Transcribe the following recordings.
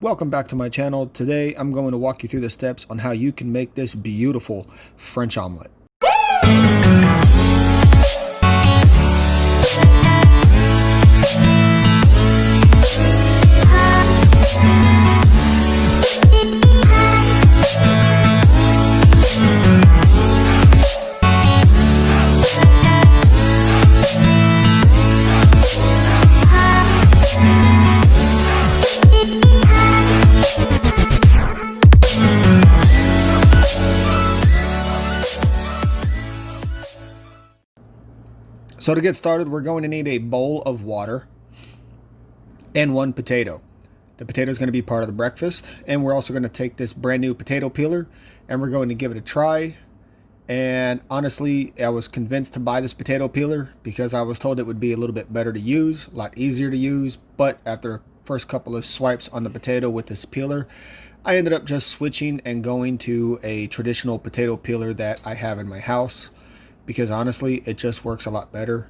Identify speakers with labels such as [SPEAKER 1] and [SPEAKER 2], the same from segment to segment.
[SPEAKER 1] Welcome back to my channel. Today I'm going to walk you through the steps on how you can make this beautiful French omelet. So to get started, we're going to need a bowl of water and one potato. The potato is going to be part of the breakfast, and we're also going to take this brand new potato peeler and we're going to give it a try. And honestly, I was convinced to buy this potato peeler because I was told it would be a little bit better to use, a lot easier to use. But after the first couple of swipes on the potato with this peeler, I ended up just switching and going to a traditional potato peeler that I have in my house, because honestly, it just works a lot better.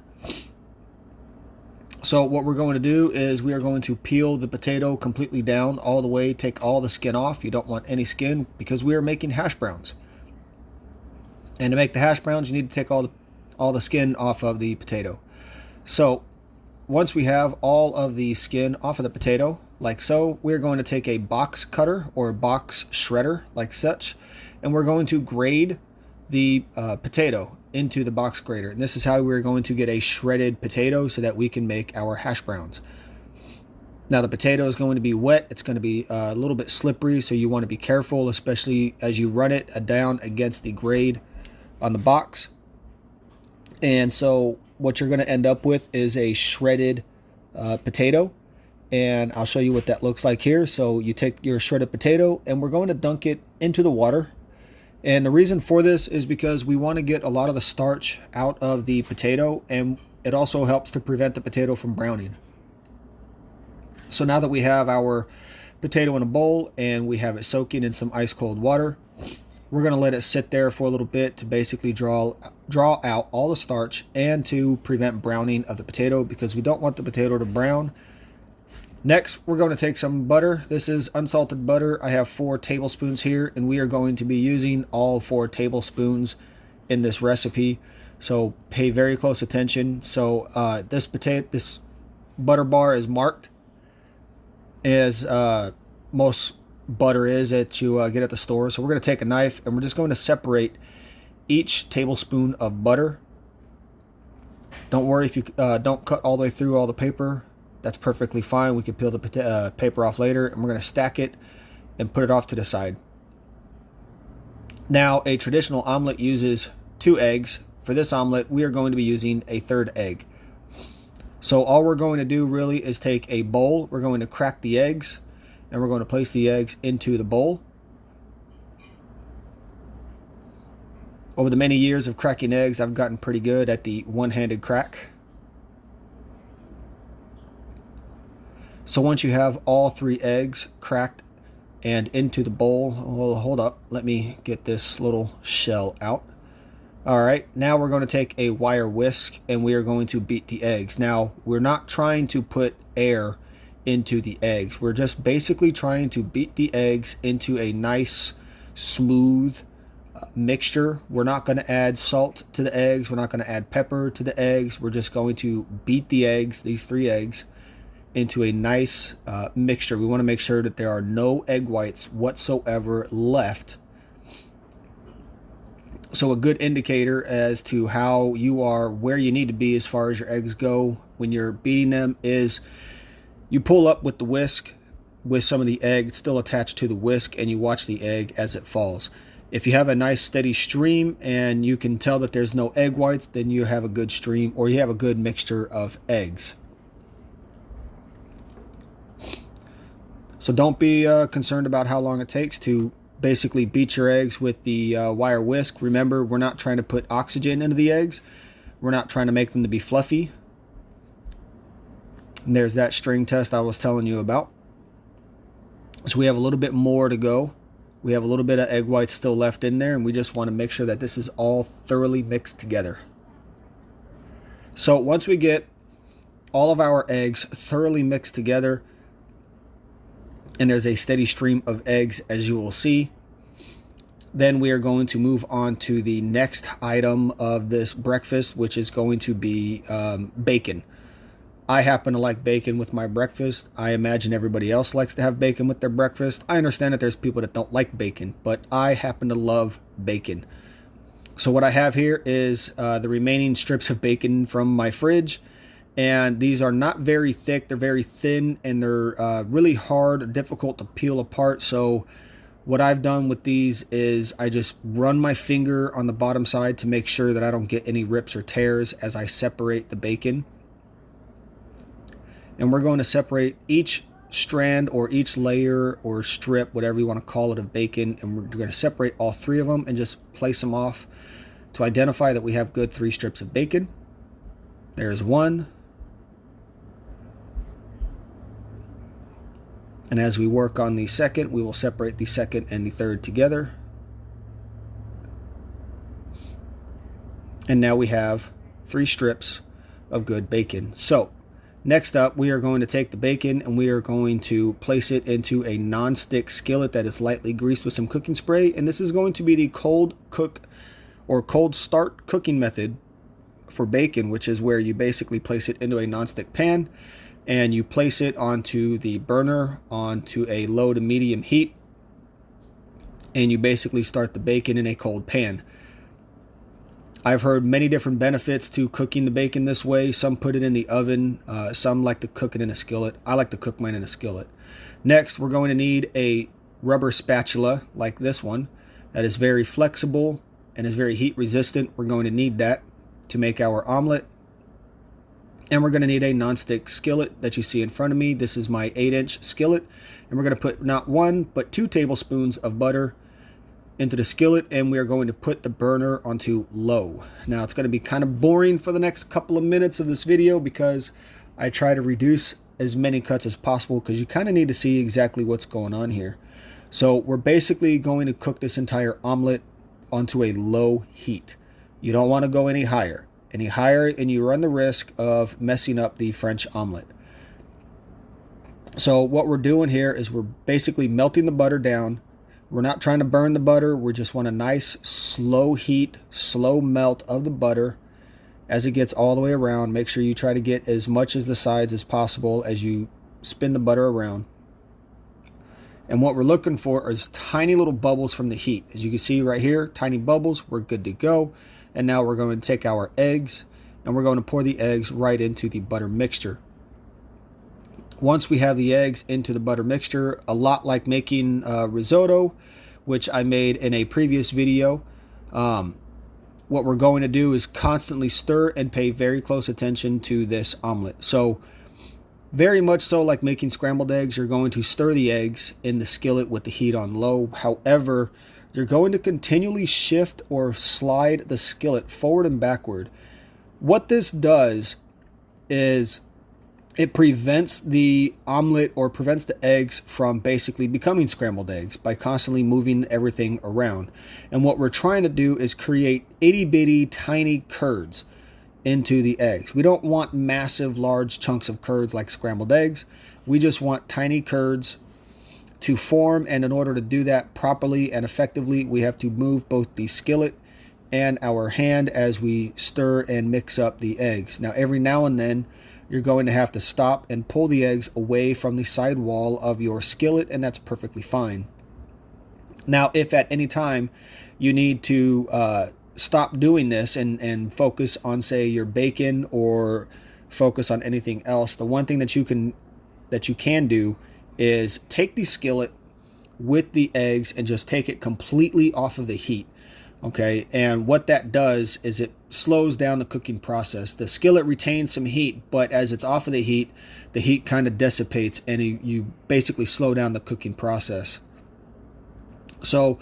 [SPEAKER 1] So what we're going to do is we are going to peel the potato completely down all the way, take all the skin off. You don't want any skin because we are making hash browns. And to make the hash browns, you need to take all the skin off of the potato. So once we have all of the skin off of the potato, like so, we're going to take a box cutter or box shredder like such, and we're going to grade the potato into the box grater. And this is how we're going to get a shredded potato so that we can make our hash browns. Now the potato is going to be wet. It's going to be a little bit slippery, so you want to be careful, especially as you run it down against the grade on the box. And so what you're going to end up with is a shredded potato, and I'll show you what that looks like here. So you take your shredded potato and we're going to dunk it into the water. And the reason for this is because we want to get a lot of the starch out of the potato, and it also helps to prevent the potato from browning. So now that we have our potato in a bowl and we have it soaking in some ice cold water, we're going to let it sit there for a little bit to basically draw out all the starch and to prevent browning of the potato, because we don't want the potato to brown. Next, we're going to take some butter. This is unsalted butter. I have 4 tablespoons here, and we are going to be using all 4 tablespoons in this recipe. So pay very close attention. So this butter bar is marked as most butter is that you get at the store. So we're going to take a knife and we're just going to separate each tablespoon of butter. Don't worry if you don't cut all the way through all the paper. That's perfectly fine. We can peel the paper off later, and we're going to stack it and put it off to the side. Now, a traditional omelet uses 2 eggs. For this omelet, we are going to be using a 3rd egg. So all we're going to do really is take a bowl. We're going to crack the eggs, and we're going to place the eggs into the bowl. Over the many years of cracking eggs, I've gotten pretty good at the one-handed crack. So once you have all 3 eggs cracked and into the bowl, well, hold up, let me get this little shell out. All right, now we're going to take a wire whisk and we are going to beat the eggs. Now, we're not trying to put air into the eggs. We're just basically trying to beat the eggs into a nice, smooth mixture. We're not going to add salt to the eggs. We're not going to add pepper to the eggs. We're just going to beat the eggs, these 3 eggs, into a nice mixture. We want to make sure that there are no egg whites whatsoever left. So a good indicator as to how you are, where you need to be as far as your eggs go when you're beating them, is you pull up with the whisk with some of the egg still attached to the whisk, and you watch the egg as it falls. If you have a nice steady stream and you can tell that there's no egg whites, then you have a good stream, or you have a good mixture of eggs. So don't be concerned about how long it takes to basically beat your eggs with the wire whisk. Remember, we're not trying to put oxygen into the eggs. We're not trying to make them to be fluffy. And there's that string test I was telling you about. So we have a little bit more to go. We have a little bit of egg whites still left in there, and we just want to make sure that this is all thoroughly mixed together. So once we get all of our eggs thoroughly mixed together, and there's a steady stream of eggs, as you will see. Then we are going to move on to the next item of this breakfast, which is going to be bacon. I happen to like bacon with my breakfast. I imagine everybody else likes to have bacon with their breakfast. I understand that there's people that don't like bacon, but I happen to love bacon. So what I have here is the remaining strips of bacon from my fridge. And these are not very thick. They're very thin, and they're really hard, difficult to peel apart. So what I've done with these is I just run my finger on the bottom side to make sure that I don't get any rips or tears as I separate the bacon. And we're going to separate each strand or each layer or strip, whatever you want to call it, of bacon. And we're going to separate all 3 of them and just place them off to identify that we have good 3 strips of bacon. There's 1. And as we work on the second, we will separate the second and the third together. And now we have 3 strips of good bacon. So next up, we are going to take the bacon and we are going to place it into a non-stick skillet that is lightly greased with some cooking spray. And this is going to be the cold cook or cold start cooking method for bacon, which is where you basically place it into a non-stick pan and you place it onto the burner onto a low to medium heat, and you basically start the bacon in a cold pan. I've heard many different benefits to cooking the bacon this way. Some put it in the oven, some like to cook it in a skillet. I like to cook mine in a skillet. Next, we're going to need a rubber spatula like this one that is very flexible and is very heat resistant. We're going to need that to make our omelet. And we're going to need a non-stick skillet that you see in front of me. This is my 8-inch skillet. And we're going to put not 1, but 2 tablespoons of butter into the skillet. And we are going to put the burner onto low. Now, it's going to be kind of boring for the next couple of minutes of this video because I try to reduce as many cuts as possible because you kind of need to see exactly what's going on here. So we're basically going to cook this entire omelet onto a low heat. You don't want to go any higher. Any higher and you run the risk of messing up the French omelet. So what we're doing here is we're basically melting the butter down. We're not trying to burn the butter. We just want a nice slow heat, slow melt of the butter as it gets all the way around. Make sure you try to get as much as the sides as possible as you spin the butter around. And what we're looking for is tiny little bubbles from the heat. As you can see right here, tiny bubbles, we're good to go. And now we're going to take our eggs and we're going to pour the eggs right into the butter mixture. Once we have the eggs into the butter mixture, a lot like making risotto, which I made in a previous video, what we're going to do is constantly stir and pay very close attention to this omelet. So very much so like making scrambled eggs, you're going to stir the eggs in the skillet with the heat on low. However, you're going to continually shift or slide the skillet forward and backward. What this does is it prevents the omelet or prevents the eggs from basically becoming scrambled eggs by constantly moving everything around. And what we're trying to do is create itty bitty tiny curds into the eggs. We don't want massive large chunks of curds like scrambled eggs. We just want tiny curds to form, and in order to do that properly and effectively, we have to move both the skillet and our hand as we stir and mix up the eggs. Now, every now and then, you're going to have to stop and pull the eggs away from the side wall of your skillet, and that's perfectly fine. Now, if at any time you need to stop doing this and focus on, say, your bacon or focus on anything else, the one thing that you can do is take the skillet with the eggs and just take it completely off of the heat. Okay, and what that does is it slows down the cooking process. The skillet retains some heat, but as it's off of the heat kind of dissipates and you basically slow down the cooking process. So,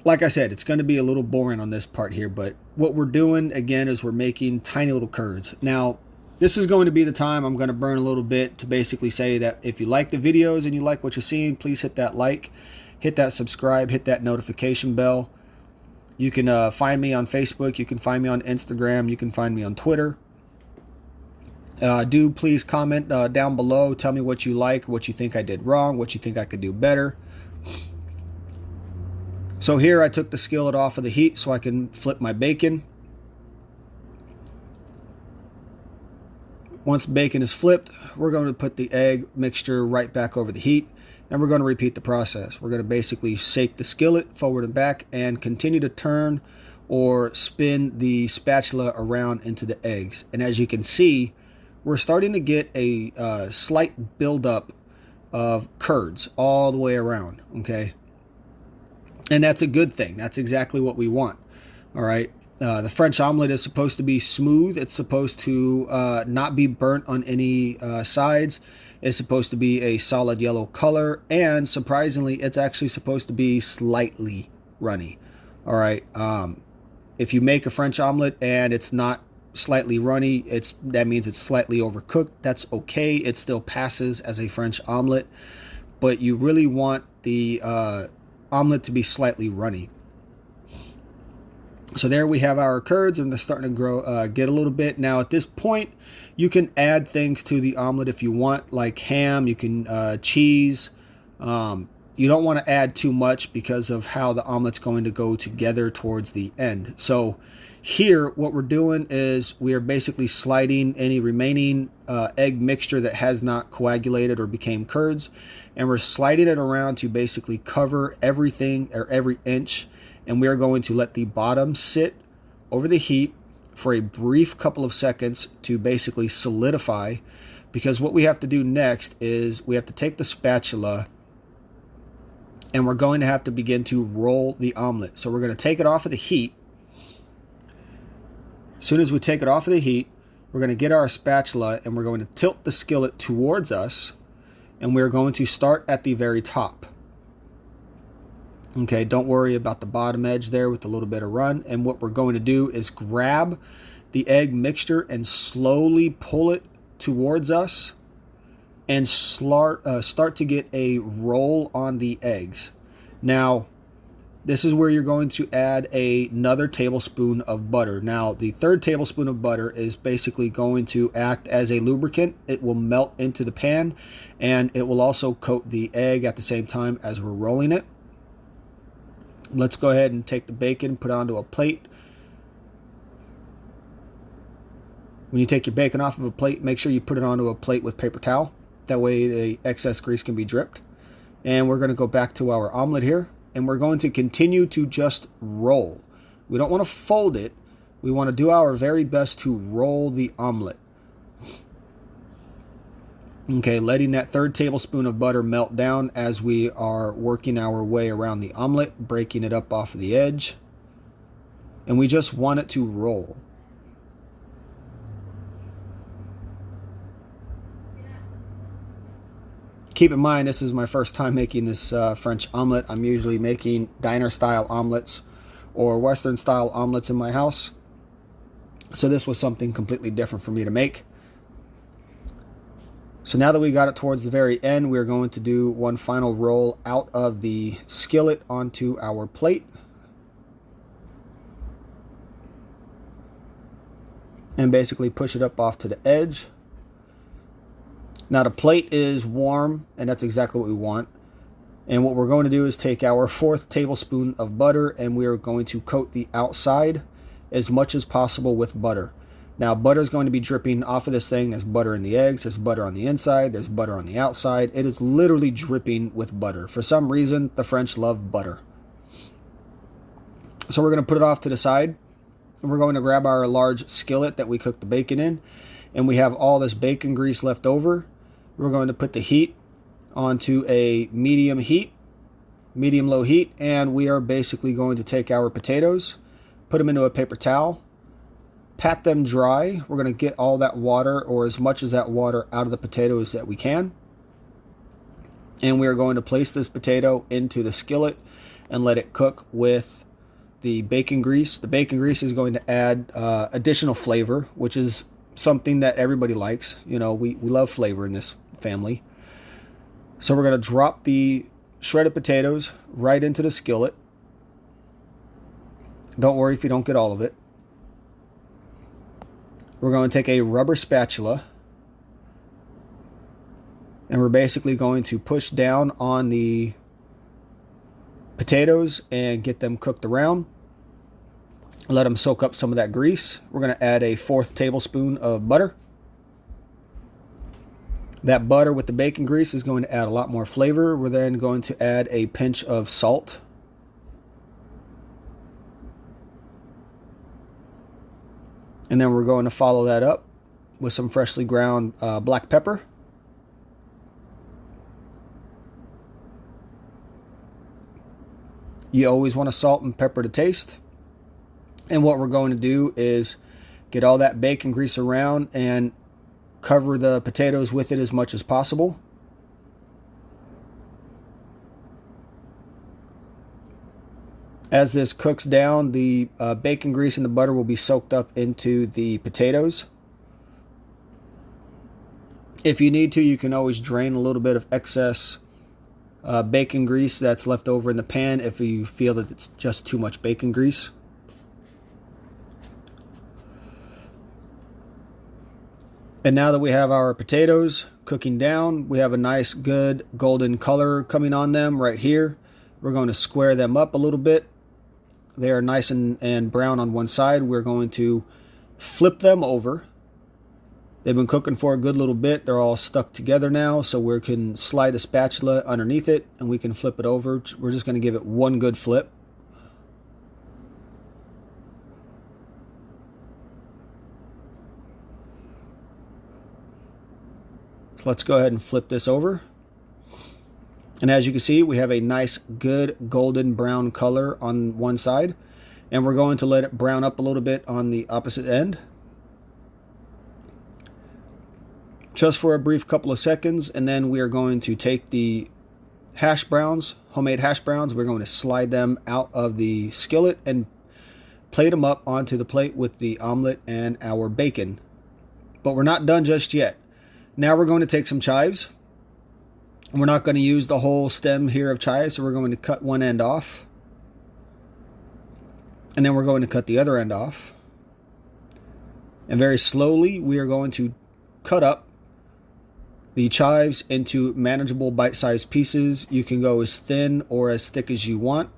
[SPEAKER 1] like I said, it's going to be a little boring on this part here, but what we're doing again is we're making tiny little curds. Now, this is going to be the time I'm going to burn a little bit to basically say that if you like the videos and you like what you're seeing, please hit that like, hit that subscribe, hit that notification bell. You can find me on Facebook. You can find me on Instagram. You can find me on Twitter. Do please comment down below. Tell me what you like, what you think I did wrong, what you think I could do better. So here I took the skillet off of the heat so I can flip my bacon. Once the bacon is flipped, we're going to put the egg mixture right back over the heat, and we're going to repeat the process. We're going to basically shake the skillet forward and back and continue to turn or spin the spatula around into the eggs. And as you can see, we're starting to get a slight buildup of curds all the way around, okay? And that's a good thing. That's exactly what we want, all right? The French omelet is supposed to be smooth. It's supposed to not be burnt on any sides. It's supposed to be a solid yellow color. And surprisingly, it's actually supposed to be slightly runny. All right. If you make a French omelet and it's not slightly runny, that means it's slightly overcooked. That's okay. It still passes as a French omelet. But you really want the omelet to be slightly runny. So there we have our curds, and they're starting to grow, get a little bit. Now at this point, you can add things to the omelet if you want, like ham. You can cheese. You don't want to add too much because of how the omelet's going to go together towards the end. So here, what we're doing is we are basically sliding any remaining egg mixture that has not coagulated or became curds, and we're sliding it around to basically cover everything or every inch. And we are going to let the bottom sit over the heat for a brief couple of seconds to basically solidify, because what we have to do next is we have to take the spatula and we're going to have to begin to roll the omelet. So we're going to take it off of the heat. As soon as we take it off of the heat, we're going to get our spatula and we're going to tilt the skillet towards us, and we're going to start at the very top. Okay, don't worry about the bottom edge there with a little bit of run. And what we're going to do is grab the egg mixture and slowly pull it towards us and start to get a roll on the eggs. Now, this is where you're going to add another tablespoon of butter. Now, the third tablespoon of butter is basically going to act as a lubricant. It will melt into the pan, and it will also coat the egg at the same time as we're rolling it. Let's go ahead and take the bacon, put it onto a plate. When you take your bacon off of a plate, make sure you put it onto a plate with paper towel. That way the excess grease can be dripped. And we're going to go back to our omelet here, and we're going to continue to just roll. We don't want to fold it. We want to do our very best to roll the omelet. Okay, letting that third tablespoon of butter melt down as we are working our way around the omelet, breaking it up off of the edge. And we just want it to roll. Keep in mind, this is my first time making this French omelet. I'm usually making diner-style omelets or Western-style omelets in my house. So this was something completely different for me to make. So now that we got it towards the very end, we're going to do one final roll out of the skillet onto our plate. And basically push it up off to the edge. Now the plate is warm, and that's exactly what we want. And what we're going to do is take our fourth tablespoon of butter, and we are going to coat the outside as much as possible with butter. Now, butter is going to be dripping off of this thing. There's butter in the eggs. There's butter on the inside. There's butter on the outside. It is literally dripping with butter. For some reason, the French love butter. So we're going to put it off to the side. And we're going to grab our large skillet that we cooked the bacon in. And we have all this bacon grease left over. We're going to put the heat onto a medium-low heat. And we are basically going to take our potatoes, put them into a paper towel, pat them dry. We're going to get all that water, or as much as that water, out of the potatoes that we can. And we are going to place this potato into the skillet and let it cook with the bacon grease. The bacon grease is going to add additional flavor, which is something that everybody likes. You know, we love flavor in this family. So we're going to drop the shredded potatoes right into the skillet. Don't worry if you don't get all of it. We're going to take a rubber spatula And we're basically going to push down on the potatoes and get them cooked around. Let them soak up some of that grease. We're going to add a 1/4 tablespoon of butter. That butter with the bacon grease is going to add a lot more flavor. We're then going to add a pinch of salt. And then we're going to follow that up with some freshly ground black pepper. You always want to salt and pepper to taste. And what we're going to do is get all that bacon grease around and cover the potatoes with it as much as possible. As this cooks down, the bacon grease and the butter will be soaked up into the potatoes. If you need to, you can always drain a little bit of excess bacon grease that's left over in the pan if you feel that it's just too much bacon grease. And now that we have our potatoes cooking down, we have a nice good golden color coming on them right here. We're going to square them up a little bit. They are nice and brown on one side. We're going to flip them over. They've been cooking for a good little bit. They're all stuck together now, so we can slide the spatula underneath it and we can flip it over. We're just going to give it one good flip. So let's go ahead and flip this over. And as you can see, we have a nice good golden brown color on one side, and we're going to let it brown up a little bit on the opposite end. Just for a brief couple of seconds, and then we are going to take the hash browns, homemade hash browns, we're going to slide them out of the skillet and plate them up onto the plate with the omelet and our bacon. But we're not done just yet. Now we're going to take some chives. We're not going to use the whole stem here of chives, so we're going to cut one end off. And then we're going to cut the other end off. And very slowly, we are going to cut up the chives into manageable bite-sized pieces. You can go as thin or as thick as you want.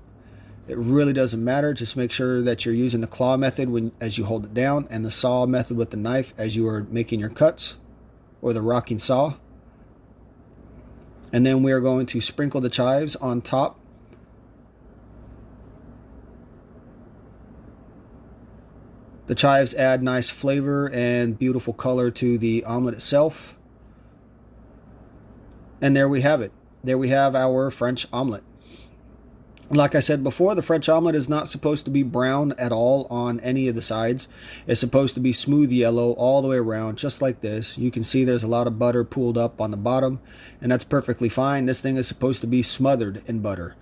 [SPEAKER 1] It really doesn't matter. Just make sure that you're using the claw method as you hold it down, and the saw method with the knife as you are making your cuts, or the rocking saw. And then we are going to sprinkle the chives on top. The chives add nice flavor and beautiful color to the omelet itself. And there we have it. There we have our French omelet. Like I said before, the French omelet is not supposed to be brown at all on any of the sides. It's supposed to be smooth yellow all the way around, just like this. You can see there's a lot of butter pooled up on the bottom, and that's perfectly fine. This thing is supposed to be smothered in butter.